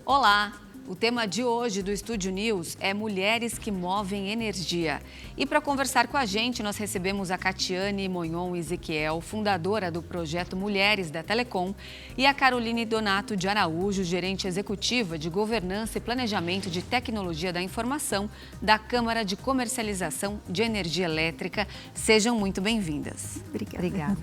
Olá! O tema de hoje do Estúdio News é Mulheres que Movem Energia. E para conversar com a gente, nós recebemos a Catiane Monhon Ezequiel, fundadora do projeto Mulheres da Telecom, e a Caroline Donato de Araújo, gerente executiva de Governança e Planejamento de Tecnologia da Informação da Câmara de Comercialização de Energia Elétrica. Sejam muito bem-vindas. Obrigada.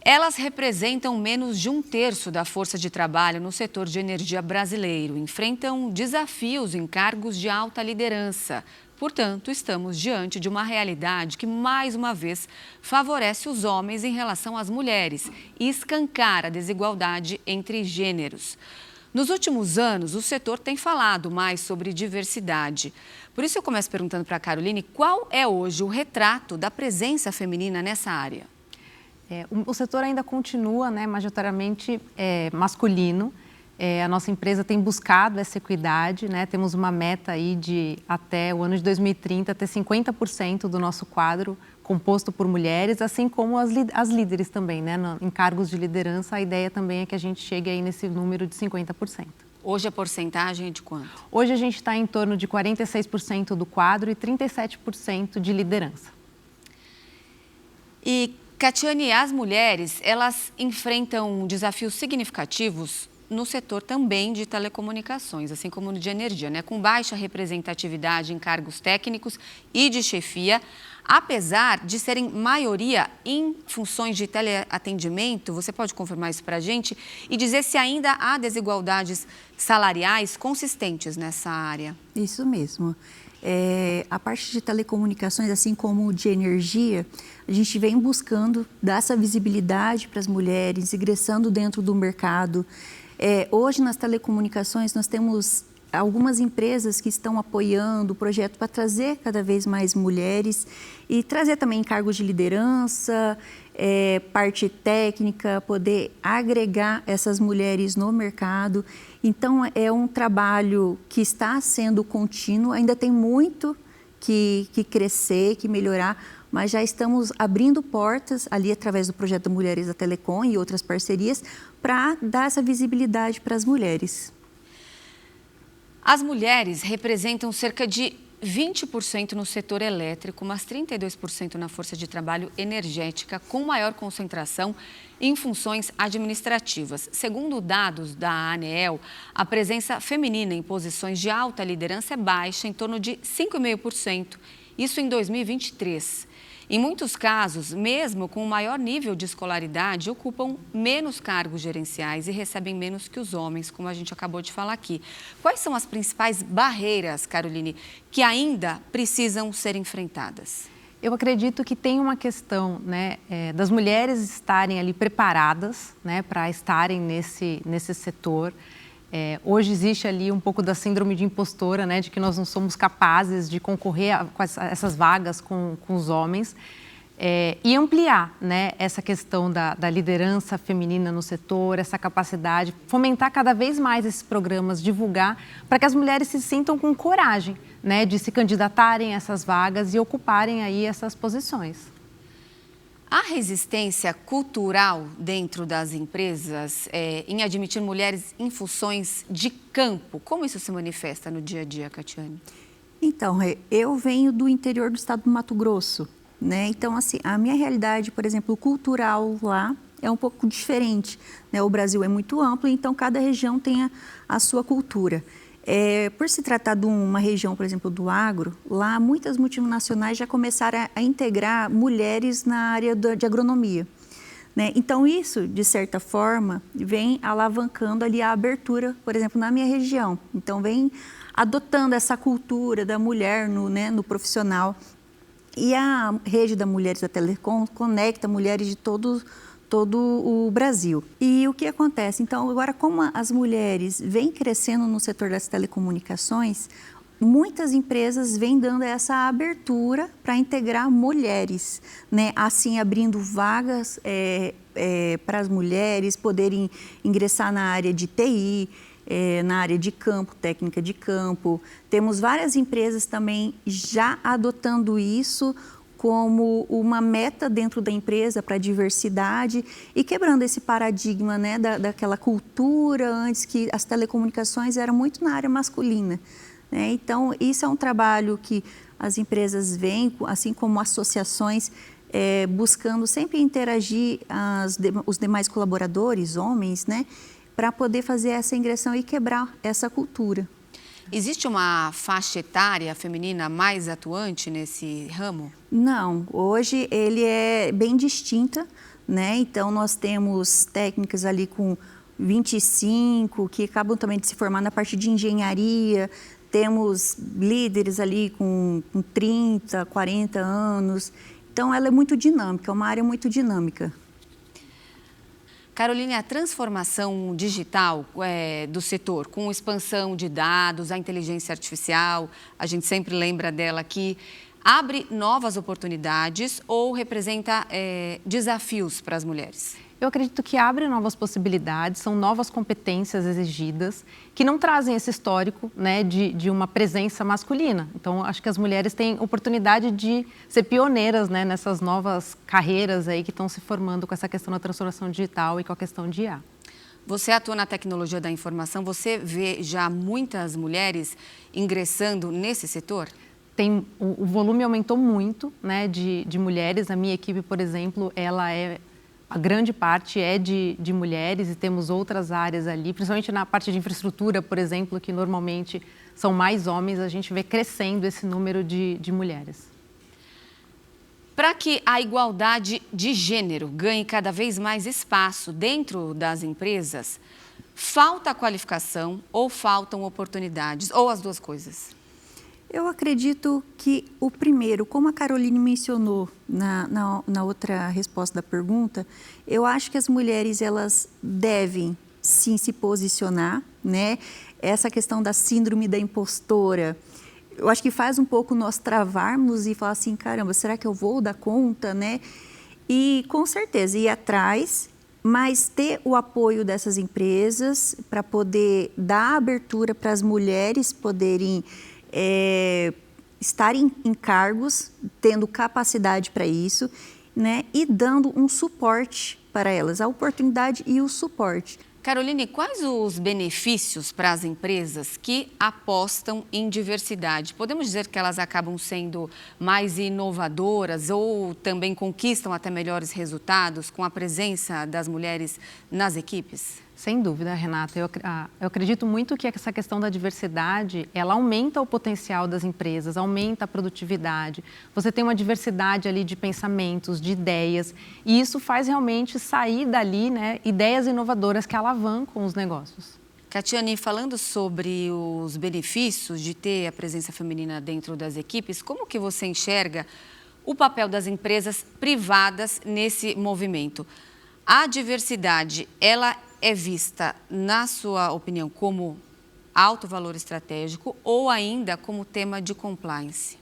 Elas representam menos de 1/3 da força de trabalho no setor de energia brasileiro. Enfrentam desafios em cargos de alta liderança. Portanto, estamos diante de uma realidade que, mais uma vez, favorece os homens em relação às mulheres e escancara a desigualdade entre gêneros. Nos últimos anos, o setor tem falado mais sobre diversidade. Por isso, eu começo perguntando para a Caroline qual é hoje o retrato da presença feminina nessa área. O setor ainda continua, majoritariamente masculino. A nossa empresa tem buscado essa equidade, temos uma meta aí de, até o ano de 2030, ter 50% do nosso quadro composto por mulheres, assim como as líderes também, em cargos de liderança. A ideia também é que a gente chegue aí nesse número de 50%. Hoje a porcentagem é de quanto? Hoje a gente está em torno de 46% do quadro e 37% de liderança. E, Catiane, as mulheres, elas enfrentam desafios significativos no setor também de telecomunicações, assim como no de energia, com baixa representatividade em cargos técnicos e de chefia, apesar de serem maioria em funções de teleatendimento. Você pode confirmar isso para a gente e dizer se ainda há desigualdades salariais consistentes nessa área? Isso mesmo. A parte de telecomunicações, assim como de energia, a gente vem buscando dar essa visibilidade para as mulheres, ingressando dentro do mercado. Hoje, nas telecomunicações, nós temos algumas empresas que estão apoiando o projeto para trazer cada vez mais mulheres e trazer também cargos de liderança, parte técnica, poder agregar essas mulheres no mercado. Então, é um trabalho que está sendo contínuo, ainda tem muito que crescer, que melhorar, mas já estamos abrindo portas ali através do projeto Mulheres da Telecom e outras parcerias para dar essa visibilidade para as mulheres. As mulheres representam cerca de 20% no setor elétrico, mas 32% na força de trabalho energética, com maior concentração em funções administrativas. Segundo dados da ANEEL, a presença feminina em posições de alta liderança é baixa, em torno de 5,5%, isso em 2023. Em muitos casos, mesmo com o maior nível de escolaridade, ocupam menos cargos gerenciais e recebem menos que os homens, como a gente acabou de falar aqui. Quais são as principais barreiras, Caroline, que ainda precisam ser enfrentadas? Eu acredito que tem uma questão das mulheres estarem ali preparadas para estarem nesse setor. Hoje existe ali um pouco da síndrome de impostora, de que nós não somos capazes de concorrer com essas vagas com os homens. E ampliar essa questão da liderança feminina no setor, essa capacidade, fomentar cada vez mais esses programas, divulgar, para que as mulheres se sintam com coragem de se candidatarem a essas vagas e ocuparem aí essas posições. Há resistência cultural dentro das empresas em admitir mulheres em funções de campo? Como isso se manifesta no dia a dia, Catiane? Então, eu venho do interior do estado do Mato Grosso, Então, assim, a minha realidade, por exemplo, cultural lá é um pouco diferente, O Brasil é muito amplo, então cada região tem a sua cultura. Por se tratar de uma região, por exemplo, do agro, lá muitas multinacionais já começaram a integrar mulheres na área de agronomia. Então, isso, de certa forma, vem alavancando ali a abertura, por exemplo, na minha região. Então, vem adotando essa cultura da mulher no profissional. E a rede da Mulheres da Telecom conecta mulheres de todo o Brasil. E o que acontece? Então, agora, como as mulheres vêm crescendo no setor das telecomunicações, muitas empresas vêm dando essa abertura para integrar mulheres, assim abrindo vagas para as mulheres poderem ingressar na área de TI, na área de campo, técnica de campo. Temos várias empresas também já adotando isso como uma meta dentro da empresa para a diversidade e quebrando esse paradigma, né, daquela cultura antes que as telecomunicações eram muito na área masculina, né? Então, isso é um trabalho que as empresas vêm, assim como associações, buscando sempre interagir os demais colaboradores, homens, né, para poder fazer essa ingressão e quebrar essa cultura. Existe uma faixa etária feminina mais atuante nesse ramo? Não, hoje ele é bem distinta, né? Então, nós temos técnicas ali com 25, que acabam também de se formar na parte de engenharia, temos líderes ali com 30, 40 anos. Então, ela é muito dinâmica, é uma área muito dinâmica. Caroline, a transformação digital do setor, com expansão de dados, a inteligência artificial, a gente sempre lembra dela aqui, abre novas oportunidades ou representa desafios para as mulheres? Eu acredito que abre novas possibilidades, são novas competências exigidas que não trazem esse histórico, né, de uma presença masculina. Então, acho que as mulheres têm oportunidade de ser pioneiras, né, nessas novas carreiras aí que estão se formando com essa questão da transformação digital e com a questão de IA. Você atua na tecnologia da informação, você vê já muitas mulheres ingressando nesse setor? O volume aumentou muito, né, de mulheres. A minha equipe, por exemplo, a grande parte é de mulheres e temos outras áreas ali, principalmente na parte de infraestrutura, por exemplo, que normalmente são mais homens, a gente vê crescendo esse número de mulheres. Para que a igualdade de gênero ganhe cada vez mais espaço dentro das empresas, falta qualificação ou faltam oportunidades, ou as duas coisas? Eu acredito que o primeiro, como a Caroline mencionou na outra resposta da pergunta, eu acho que as mulheres elas devem sim se posicionar, né? Essa questão da síndrome da impostora, eu acho que faz um pouco nós travarmos e falar assim, caramba, será que eu vou dar conta, né? E com certeza ir atrás, mas ter o apoio dessas empresas para poder dar abertura para as mulheres poderem estar em cargos, tendo capacidade para isso, né, e dando um suporte para elas, a oportunidade e o suporte. Caroline, quais os benefícios para as empresas que apostam em diversidade? Podemos dizer que elas acabam sendo mais inovadoras ou também conquistam até melhores resultados com a presença das mulheres nas equipes? Sem dúvida, Renata. Eu acredito muito que essa questão da diversidade, ela aumenta o potencial das empresas, aumenta a produtividade. Você tem uma diversidade ali de pensamentos, de ideias, e isso faz realmente sair dali, né, ideias inovadoras que alavancam os negócios. Catiane, falando sobre os benefícios de ter a presença feminina dentro das equipes, como que você enxerga o papel das empresas privadas nesse movimento? A diversidade, ela é vista, na sua opinião, como alto valor estratégico ou ainda como tema de compliance?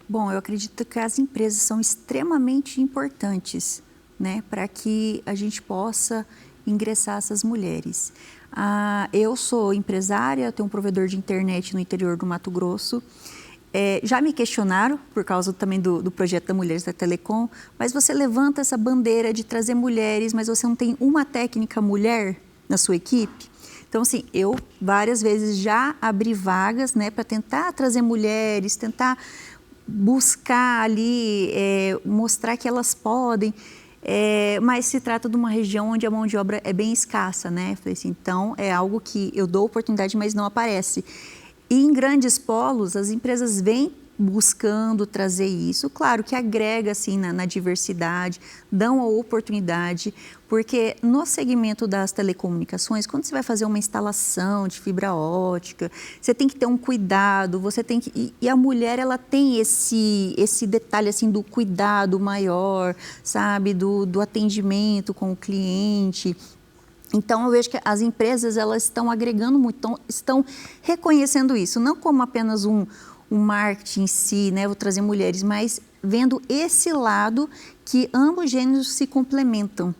Bom, eu acredito que as empresas são extremamente importantes, né, para que a gente possa ingressar essas mulheres. Eu sou empresária, tenho um provedor de internet no interior do Mato Grosso. Já me questionaram, por causa também do projeto da Mulheres da Telecom, mas você levanta essa bandeira de trazer mulheres, mas você não tem uma técnica mulher na sua equipe? Então, assim, eu várias vezes já abri vagas, né, para tentar trazer mulheres, tentar buscar ali, mostrar que elas podem, mas se trata de uma região onde a mão de obra é bem escassa, né? Falei assim, então, é algo que eu dou oportunidade, mas não aparece. E em grandes polos, as empresas vêm buscando trazer isso, claro que agrega assim na diversidade, dão a oportunidade, porque no segmento das telecomunicações, quando você vai fazer uma instalação de fibra ótica, você tem que ter um cuidado, você tem que, e a mulher ela tem esse detalhe assim do cuidado maior, sabe, do atendimento com o cliente. Então, eu vejo que as empresas elas estão agregando muito, estão reconhecendo isso, não como apenas um marketing em si, né, vou trazer mulheres, mas vendo esse lado que ambos gêneros se complementam.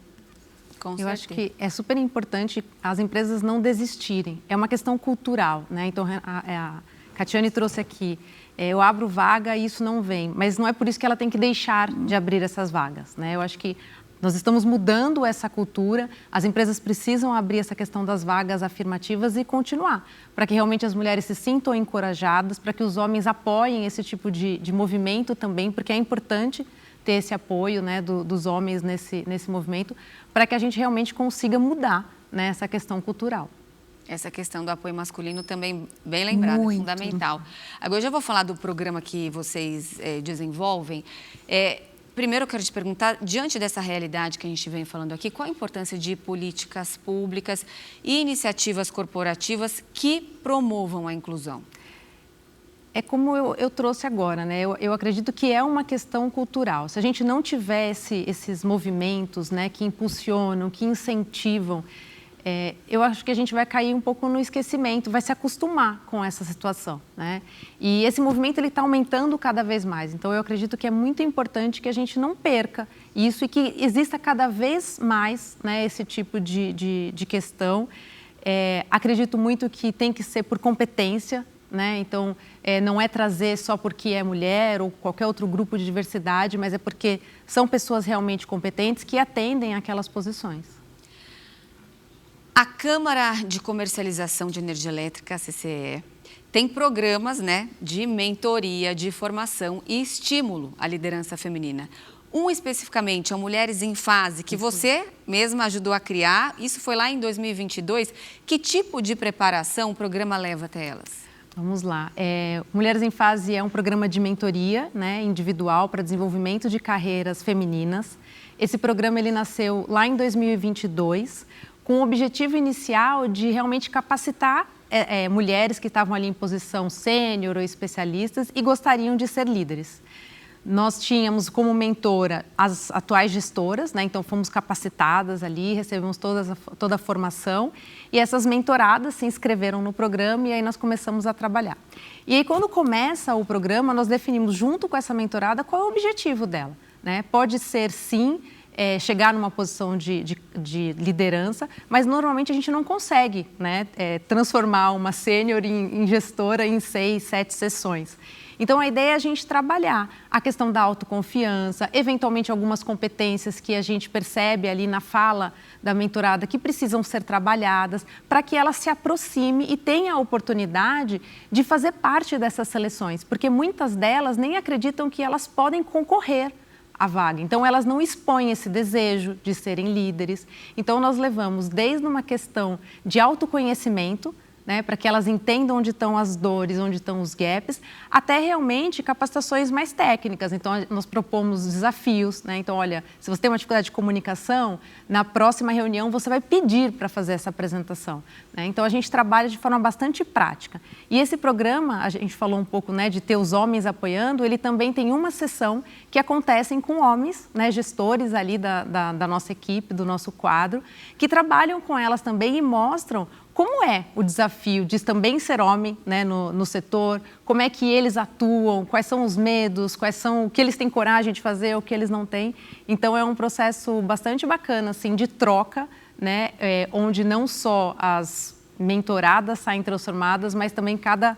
Eu acho que é super importante as empresas não desistirem. É uma questão cultural, né? Então, a Catiane trouxe aqui eu abro vaga e isso não vem. Mas não é por isso que ela tem que deixar de abrir essas vagas, né? Eu acho que nós estamos mudando essa cultura, as empresas precisam abrir essa questão das vagas afirmativas e continuar, para que realmente as mulheres se sintam encorajadas, para que os homens apoiem esse tipo de movimento também, porque é importante ter esse apoio, né, dos homens nesse movimento, para que a gente realmente consiga mudar, né, essa questão cultural. Essa questão do apoio masculino também bem lembrada, é fundamental. Agora eu já vou falar do programa que vocês desenvolvem. Primeiro eu quero te perguntar, diante dessa realidade que a gente vem falando aqui, qual a importância de políticas públicas e iniciativas corporativas que promovam a inclusão? É como eu trouxe agora, né? Eu acredito que é uma questão cultural. Se a gente não tivesse esses movimentos, né, que impulsionam, que incentivam, eu acho que a gente vai cair um pouco no esquecimento, vai se acostumar com essa situação, né? E esse movimento ele está aumentando cada vez mais. Então eu acredito que é muito importante que a gente não perca isso e que exista cada vez mais, né, esse tipo de questão. Acredito muito que tem que ser por competência, né? Então não é trazer só porque é mulher ou qualquer outro grupo de diversidade, mas é porque são pessoas realmente competentes que atendem aquelas posições. A Câmara de Comercialização de Energia Elétrica, a CCE, tem programas, né, de mentoria, de formação e estímulo à liderança feminina. Um especificamente, a Mulheres em Fase, que você mesma ajudou a criar. Isso foi lá em 2022. Que tipo de preparação o programa leva até elas? Vamos lá. Mulheres em Fase é um programa de mentoria, né, individual para desenvolvimento de carreiras femininas. Esse programa ele nasceu lá em 2022, com o objetivo inicial de realmente capacitar mulheres que estavam ali em posição sênior ou especialistas e gostariam de ser líderes. Nós tínhamos como mentora as atuais gestoras, né? Então fomos capacitadas ali, recebemos toda a formação e essas mentoradas se inscreveram no programa e aí nós começamos a trabalhar. E aí quando começa o programa, nós definimos junto com essa mentorada qual é o objetivo dela, né? Pode ser sim, chegar numa posição de liderança, mas normalmente a gente não consegue, né, transformar uma sênior em gestora em 6, 7 sessões. Então, a ideia é a gente trabalhar a questão da autoconfiança, eventualmente algumas competências que a gente percebe ali na fala da mentorada que precisam ser trabalhadas para que ela se aproxime e tenha a oportunidade de fazer parte dessas seleções, porque muitas delas nem acreditam que elas podem concorrer a vaga. Então, elas não expõem esse desejo de serem líderes. Então, nós levamos desde uma questão de autoconhecimento, né, para que elas entendam onde estão as dores, onde estão os gaps, até realmente capacitações mais técnicas. Então, nós propomos desafios, né? Então, olha, se você tem uma dificuldade de comunicação, na próxima reunião você vai pedir para fazer essa apresentação, né? Então, a gente trabalha de forma bastante prática. E esse programa, a gente falou um pouco, né, de ter os homens apoiando, ele também tem uma sessão que acontecem com homens, né, gestores ali da nossa equipe, do nosso quadro, que trabalham com elas também e mostram como é o desafio de também ser homem, né, no setor, como é que eles atuam, quais são os medos, o que eles têm coragem de fazer, o que eles não têm. Então, é um processo bastante bacana, assim, de troca, né, onde não só as mentoradas saem transformadas, mas também cada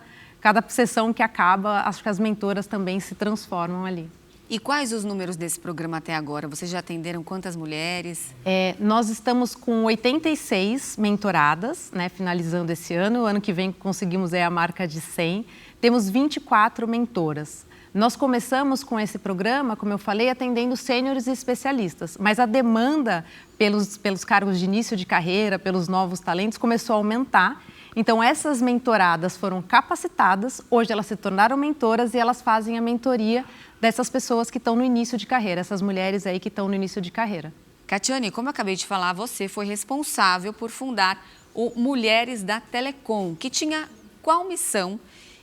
sessão que acaba, acho que as mentoras também se transformam ali. E quais os números desse programa até agora? Vocês já atenderam quantas mulheres? Nós estamos com 86 mentoradas, né, finalizando esse ano. O ano que vem conseguimos a marca de 100. Temos 24 mentoras. Nós começamos com esse programa, como eu falei, atendendo sêniores e especialistas. Mas a demanda pelos cargos de início de carreira, pelos novos talentos, começou a aumentar. Então, essas mentoradas foram capacitadas, hoje elas se tornaram mentoras e elas fazem a mentoria dessas pessoas que estão no início de carreira, essas mulheres aí que estão no início de carreira. Catiane, como eu acabei de falar, você foi responsável por fundar o Mulheres da Telecom, que tinha qual missão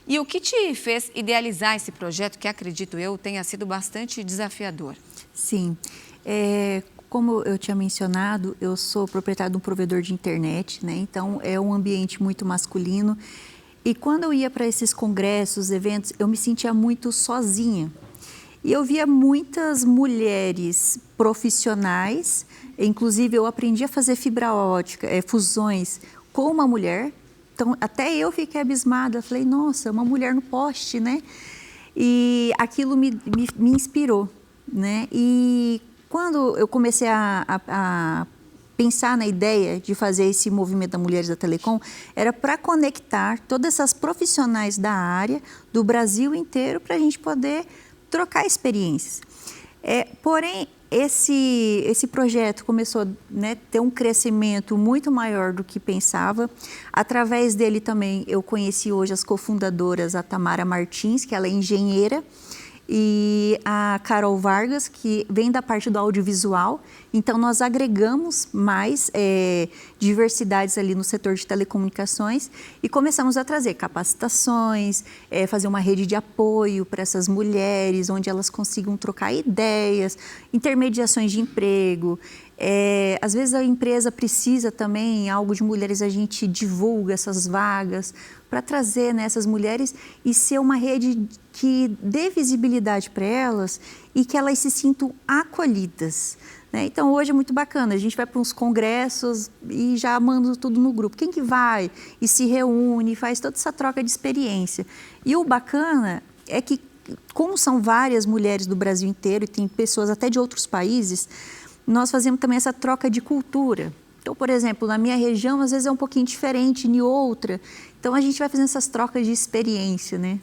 e o que te fez idealizar esse projeto, que acredito eu tenha sido bastante desafiador? Sim, como eu tinha mencionado, eu sou proprietária de um provedor de internet, né? Então é um ambiente muito masculino. E quando eu ia para esses congressos, eventos, eu me sentia muito sozinha. E eu via muitas mulheres profissionais, inclusive eu aprendi a fazer fibra ótica, fusões com uma mulher. Então até eu fiquei abismada, falei, nossa, uma mulher no poste, né? E aquilo me inspirou, né? E quando eu comecei a pensar na ideia de fazer esse movimento da Mulheres da Telecom, era para conectar todas essas profissionais da área, do Brasil inteiro, para a gente poder trocar experiências. Porém, esse projeto começou a, né, ter um crescimento muito maior do que pensava. Através dele também eu conheci hoje as cofundadoras, a Tamara Martins, que ela é engenheira, e a Carol Vargas, que vem da parte do audiovisual. Então, nós agregamos mais diversidades ali no setor de telecomunicações e começamos a trazer capacitações, fazer uma rede de apoio para essas mulheres, onde elas consigam trocar ideias, intermediações de emprego. Às vezes a empresa precisa também, algo de mulheres, a gente divulga essas vagas para trazer, né, essas mulheres e ser uma rede que dê visibilidade para elas e que elas se sintam acolhidas, né? Então, hoje é muito bacana, a gente vai para uns congressos e já manda tudo no grupo. Quem que vai? E se reúne, faz toda essa troca de experiência. E o bacana é que, como são várias mulheres do Brasil inteiro e tem pessoas até de outros países, nós fazemos também essa troca de cultura. Então, por exemplo, na minha região, às vezes é um pouquinho diferente, em outra. Então, a gente vai fazendo essas trocas de experiência, né?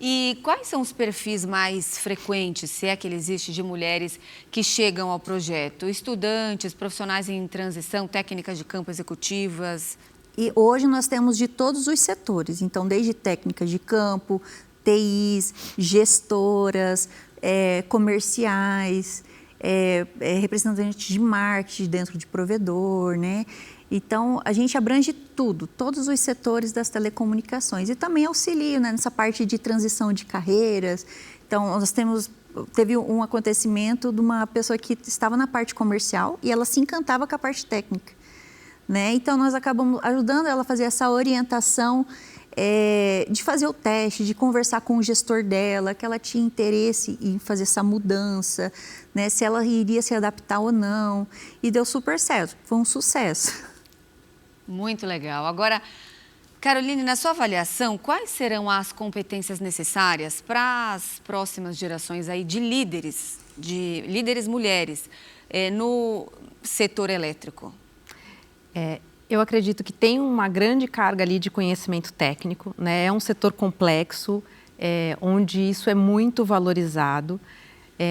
E quais são os perfis mais frequentes, se é que ele existe, de mulheres que chegam ao projeto? Estudantes, profissionais em transição, técnicas de campo executivas? E hoje nós temos de todos os setores. Então, desde técnicas de campo, TIs, gestoras, comerciais, representantes de marketing dentro de provedor, né? Então, a gente abrange tudo, todos os setores das telecomunicações e também auxilio, né, nessa parte de transição de carreiras. Então, teve um acontecimento de uma pessoa que estava na parte comercial e ela se encantava com a parte técnica, né? Então, nós acabamos ajudando ela a fazer essa orientação, de fazer o teste, de conversar com o gestor dela, que ela tinha interesse em fazer essa mudança, né, se ela iria se adaptar ou não. E deu super certo, foi um sucesso. Muito legal. Agora, Caroline, na sua avaliação, quais serão as competências necessárias para as próximas gerações aí de líderes mulheres no setor elétrico? Eu acredito que tem uma grande carga ali de conhecimento técnico, né? É um setor complexo, onde isso é muito valorizado.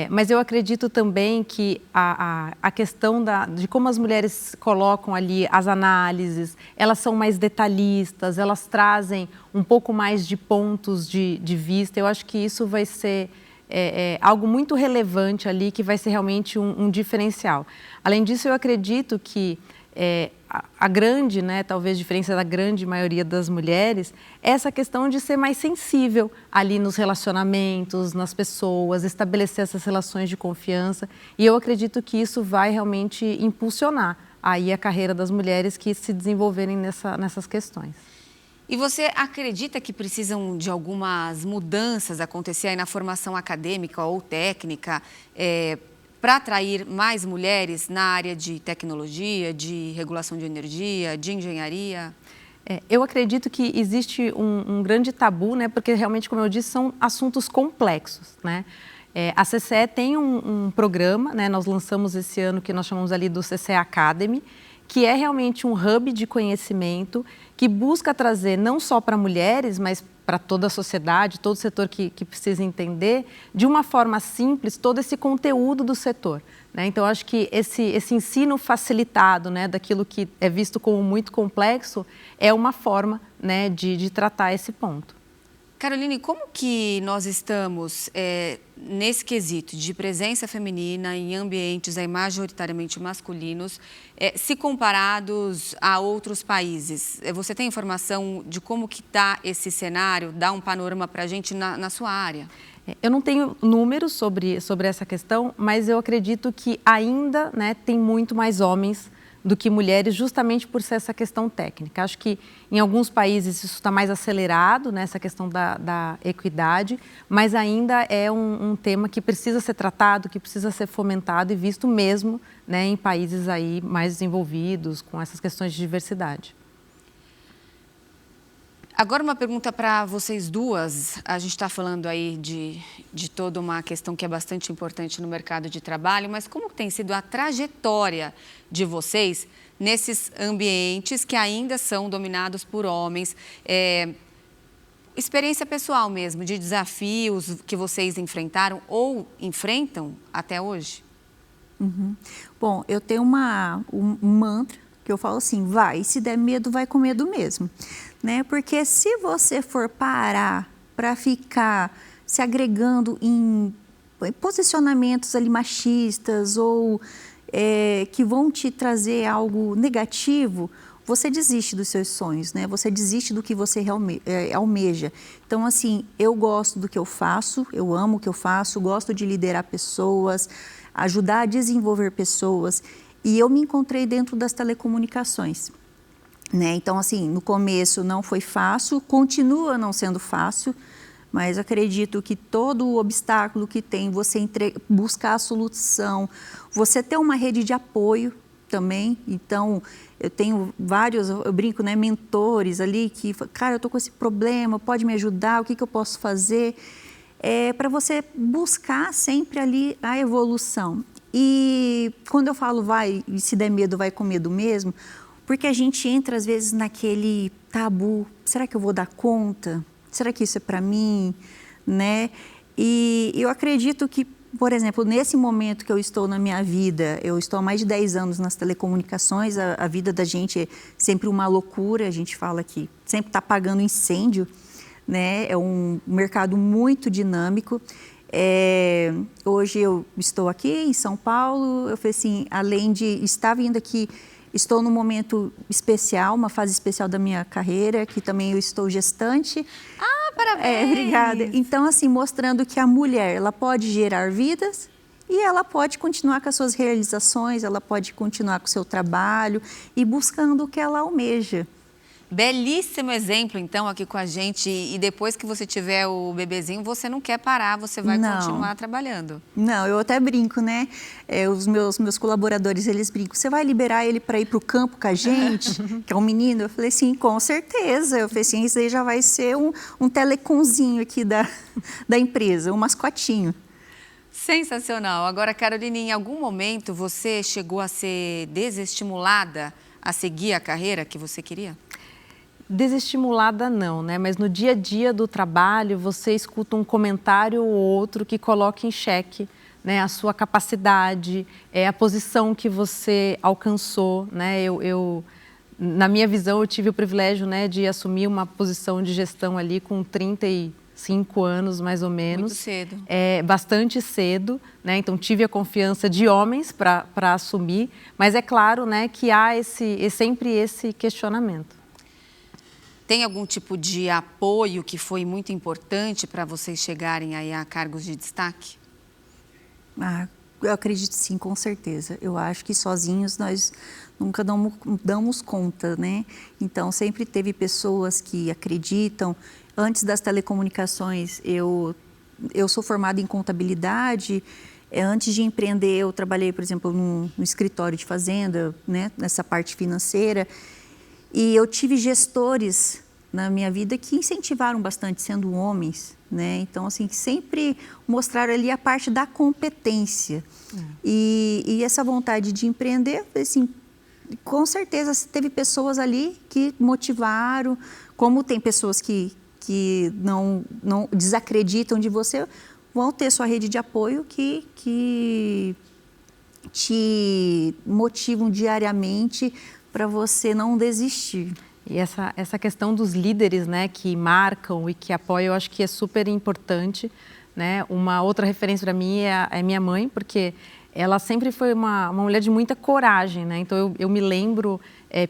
Mas eu acredito também que a questão de como as mulheres colocam ali as análises, elas são mais detalhistas, elas trazem um pouco mais de pontos de vista. Eu acho que isso vai ser algo muito relevante ali, que vai ser realmente um diferencial. Além disso, eu acredito que a grande, né, talvez diferença da grande maioria das mulheres, é essa questão de ser mais sensível ali nos relacionamentos, nas pessoas, estabelecer essas relações de confiança. E eu acredito que isso vai realmente impulsionar aí a carreira das mulheres que se desenvolverem nessas questões. E você acredita que precisam de algumas mudanças acontecer aí na formação acadêmica ou técnica, para atrair mais mulheres na área de tecnologia, de regulação de energia, de engenharia? Eu acredito que existe um grande tabu, né? Porque realmente, como eu disse, são assuntos complexos, né? A CCE tem um programa, né? Nós lançamos esse ano que nós chamamos ali do CCE Academy, que é realmente um hub de conhecimento que busca trazer não só para mulheres, mas para toda a sociedade, todo o setor que precisa entender, de uma forma simples, todo esse conteúdo do setor, né? Então, acho que esse ensino facilitado, né, daquilo que é visto como muito complexo, é uma forma, né, de tratar esse ponto. Caroline, como que nós estamos nesse quesito de presença feminina em ambientes aí majoritariamente masculinos, se comparados a outros países? Você tem informação de como que está esse cenário? Dá um panorama para a gente na sua área? Eu não tenho números sobre essa questão, mas eu acredito que ainda, né, tem muito mais homens do que mulheres, justamente por ser essa questão técnica. Acho que em alguns países isso está mais acelerado, né, essa questão da equidade, mas ainda é um tema que precisa ser tratado, que precisa ser fomentado e visto mesmo, né, em países aí mais desenvolvidos, com essas questões de diversidade. Agora uma pergunta para vocês duas. A gente está falando aí de toda uma questão que é bastante importante no mercado de trabalho, mas como tem sido a trajetória de vocês nesses ambientes que ainda são dominados por homens? Experiência pessoal mesmo, de desafios que vocês enfrentaram ou enfrentam até hoje? Uhum. Bom, eu tenho um mantra que eu falo assim, vai, se der medo, vai com medo mesmo. Né? Porque se você for parar para ficar se agregando em posicionamentos ali machistas ou que vão te trazer algo negativo, você desiste dos seus sonhos, né? Você desiste do que você almeja. Então, assim, eu gosto do que eu faço, eu amo o que eu faço, gosto de liderar pessoas, ajudar a desenvolver pessoas. E eu me encontrei dentro das telecomunicações. Né? Então, assim, no começo não foi fácil, continua não sendo fácil, mas acredito que todo o obstáculo que tem, você buscar a solução, você ter uma rede de apoio também. Então, eu tenho vários, eu brinco, né, mentores ali que, cara, eu estou com esse problema, pode me ajudar, o que eu posso fazer? Para você buscar sempre ali a evolução. E quando eu falo vai, se der medo, vai com medo mesmo, porque a gente entra, às vezes, naquele tabu. Será que eu vou dar conta? Será que isso é para mim? Né? E eu acredito que, por exemplo, nesse momento que eu estou na minha vida, eu estou há mais de 10 anos nas telecomunicações, a vida da gente é sempre uma loucura, a gente fala que sempre está apagando incêndio, né? É um mercado muito dinâmico. Hoje eu estou aqui em São Paulo, eu falei assim, além de estar vindo aqui, estou num momento especial, uma fase especial da minha carreira, que também eu estou gestante. Ah, parabéns! Obrigada. Então, assim, mostrando que a mulher, ela pode gerar vidas e ela pode continuar com as suas realizações, ela pode continuar com o seu trabalho e buscando o que ela almeja. Belíssimo exemplo, então, aqui com a gente. E depois que você tiver o bebezinho, você não quer parar, você vai continuar trabalhando. Não, eu até brinco, né? Os meus colaboradores, eles brincam. Você vai liberar ele para ir para o campo com a gente, que é um menino? Eu falei assim, com certeza. Eu falei assim, isso aí já vai ser um telecomzinho aqui da empresa, um mascotinho. Sensacional. Agora, Carolina, em algum momento você chegou a ser desestimulada a seguir a carreira que você queria? Desestimulada não, né? Mas no dia a dia do trabalho você escuta um comentário ou outro que coloca em xeque, né, a sua capacidade, a posição que você alcançou, né? Na minha visão, eu tive o privilégio, né, de assumir uma posição de gestão ali com 35 anos, mais ou menos. Muito cedo. Bastante cedo, né? Então tive a confiança de homens para assumir, mas é claro, né, que há sempre esse questionamento. Tem algum tipo de apoio que foi muito importante para vocês chegarem aí a cargos de destaque? Eu acredito sim, com certeza. Eu acho que sozinhos nós nunca damos conta, né? Então, sempre teve pessoas que acreditam. Antes das telecomunicações, eu sou formada em contabilidade. Antes de empreender, eu trabalhei, por exemplo, no escritório de fazenda, né? Nessa parte financeira. E eu tive gestores na minha vida que incentivaram bastante, sendo homens, né? Então, assim, sempre mostraram ali a parte da competência. E essa vontade de empreender, assim, com certeza teve pessoas ali que motivaram, como tem pessoas que não desacreditam de você, vão ter sua rede de apoio que te motivam diariamente para você não desistir. E essa questão dos líderes, né, que marcam e que apoiam, eu acho que é super importante, né? Uma outra referência para mim é minha mãe, porque ela sempre foi uma mulher de muita coragem, né? Então eu me lembro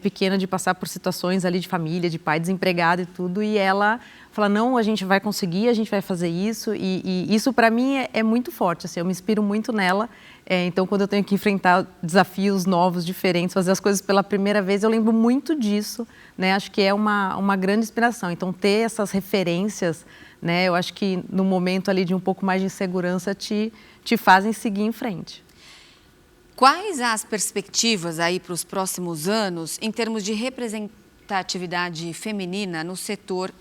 pequena de passar por situações ali de família, de pai desempregado e tudo, e ela fala, não, a gente vai conseguir, a gente vai fazer isso, e isso para mim é muito forte, assim, eu me inspiro muito nela. Então, quando eu tenho que enfrentar desafios novos, diferentes, fazer as coisas pela primeira vez, eu lembro muito disso, né? Acho que é uma grande inspiração. Então, ter essas referências, né? Eu acho que no momento ali de um pouco mais de insegurança te fazem seguir em frente. Quais as perspectivas aí para os próximos anos em termos de representatividade feminina no setor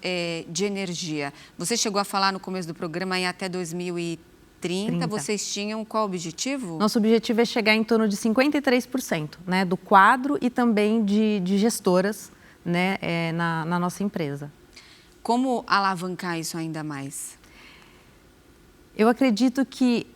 de energia? Você chegou a falar no começo do programa em até 2030. Vocês tinham qual objetivo? Nosso objetivo é chegar em torno de 53%, né, do quadro e também de gestoras, né, na nossa empresa. Como alavancar isso ainda mais? Eu acredito que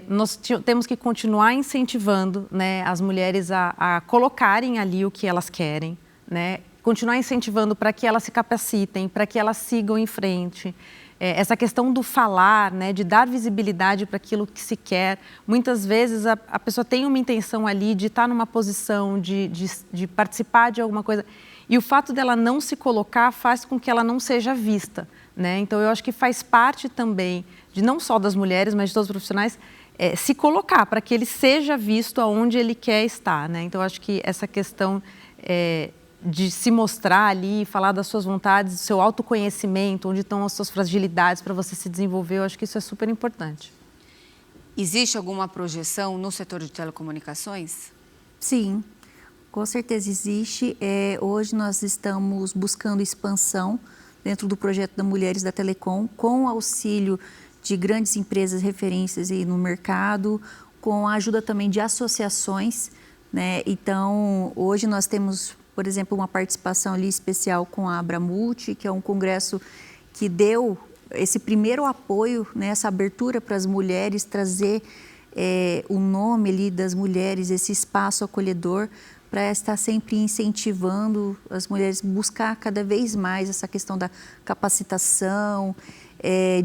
nós temos que continuar incentivando, né, as mulheres a colocarem ali o que elas querem, né, continuar incentivando para que elas se capacitem, para que elas sigam em frente. Essa questão do falar, né, de dar visibilidade para aquilo que se quer. Muitas vezes a pessoa tem uma intenção ali de estar numa posição, de participar de alguma coisa. E o fato dela não se colocar faz com que ela não seja vista, né? Então, eu acho que faz parte também, de não só das mulheres, mas de todos os profissionais, se colocar para que ele seja visto aonde ele quer estar, né? Então, eu acho que essa questão de se mostrar ali, falar das suas vontades, do seu autoconhecimento, onde estão as suas fragilidades para você se desenvolver, eu acho que isso é super importante. Existe alguma projeção no setor de telecomunicações? Sim, com certeza existe. Hoje nós estamos buscando expansão dentro do projeto da Mulheres da Telecom, com o auxílio de grandes empresas referências aí no mercado, com a ajuda também de associações, né? Então, hoje nós temos, por exemplo, uma participação ali especial com a Abramulti, que é um congresso que deu esse primeiro apoio, né, essa abertura para as mulheres, trazer o nome ali das mulheres, esse espaço acolhedor, para estar sempre incentivando as mulheres a buscar cada vez mais essa questão da capacitação,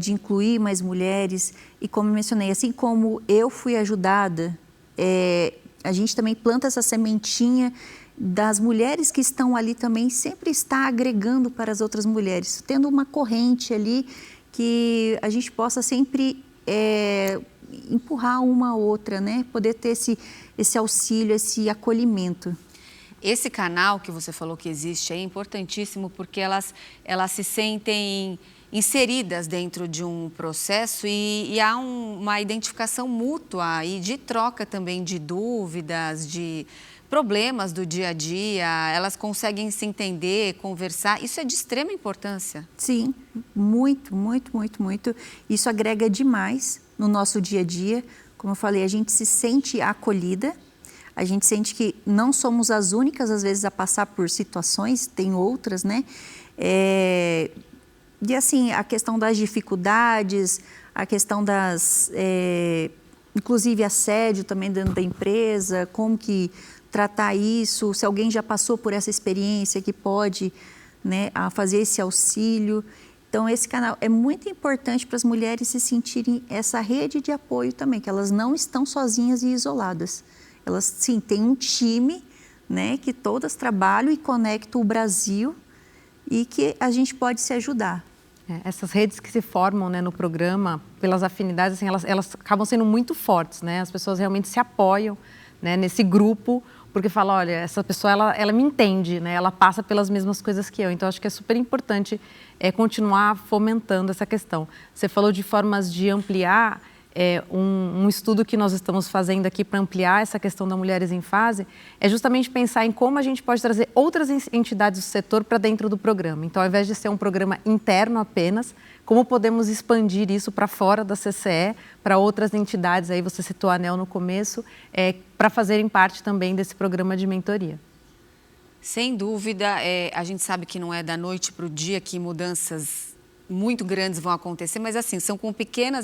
de incluir mais mulheres. E como eu mencionei, assim como eu fui ajudada, a gente também planta essa sementinha das mulheres que estão ali também, sempre está agregando para as outras mulheres, tendo uma corrente ali que a gente possa sempre empurrar uma a outra, né? Poder ter esse auxílio, esse acolhimento. Esse canal que você falou que existe é importantíssimo porque elas se sentem inseridas dentro de um processo e há uma identificação mútua e de troca também de dúvidas, de problemas do dia a dia, elas conseguem se entender, conversar, isso é de extrema importância. Sim, muito, muito, muito, muito. Isso agrega demais no nosso dia a dia. Como eu falei, a gente se sente acolhida, a gente sente que não somos as únicas, às vezes, a passar por situações, tem outras, né? E assim, a questão das dificuldades, a questão das, inclusive assédio também dentro da empresa, como que tratar isso, se alguém já passou por essa experiência que pode, né, fazer esse auxílio. Então, esse canal é muito importante para as mulheres se sentirem essa rede de apoio também, que elas não estão sozinhas e isoladas. Elas, sim, têm um time, né, que todas trabalham e conectam o Brasil e que a gente pode se ajudar. Essas redes que se formam, né, no programa, pelas afinidades, assim, elas acabam sendo muito fortes, né? As pessoas realmente se apoiam, né, nesse grupo, porque falam, olha, essa pessoa, ela me entende, né? Ela passa pelas mesmas coisas que eu. Então, acho que é super importante continuar fomentando essa questão. Você falou de formas de ampliar, um estudo que nós estamos fazendo aqui para ampliar essa questão das mulheres em fase, é justamente pensar em como a gente pode trazer outras entidades do setor para dentro do programa. Então, ao invés de ser um programa interno apenas, como podemos expandir isso para fora da CCE, para outras entidades, aí você citou a ANEEL no começo, para fazerem parte também desse programa de mentoria. Sem dúvida, a gente sabe que não é da noite para o dia que mudanças muito grandes vão acontecer, mas assim, são com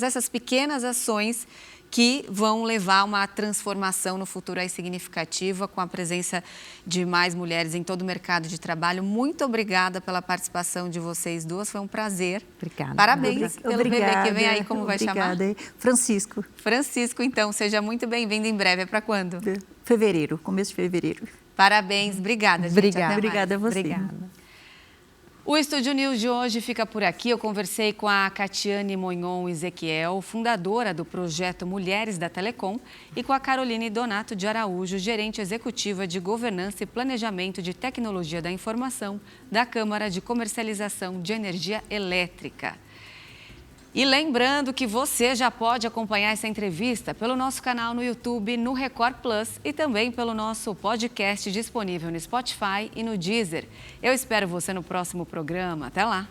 essas pequenas ações que vão levar a uma transformação no futuro aí significativa, com a presença de mais mulheres em todo o mercado de trabalho. Muito obrigada pela participação de vocês duas, foi um prazer. Obrigada. Parabéns pelo bebê que vem aí, como vai chamar? Francisco. Francisco, então, seja muito bem-vindo em breve. É para quando? Fevereiro, começo de fevereiro. Parabéns, obrigada, gente. Obrigada. Obrigada a você. Obrigada. O Estúdio News de hoje fica por aqui. Eu conversei com a Catiane Monhon Ezequiel, fundadora do projeto Mulheres da Telecom, e com a Caroline Donato de Araújo, gerente executiva de Governança e Planejamento de Tecnologia da Informação da Câmara de Comercialização de Energia Elétrica. E lembrando que você já pode acompanhar essa entrevista pelo nosso canal no YouTube, no Record Plus e também pelo nosso podcast disponível no Spotify e no Deezer. Eu espero você no próximo programa. Até lá!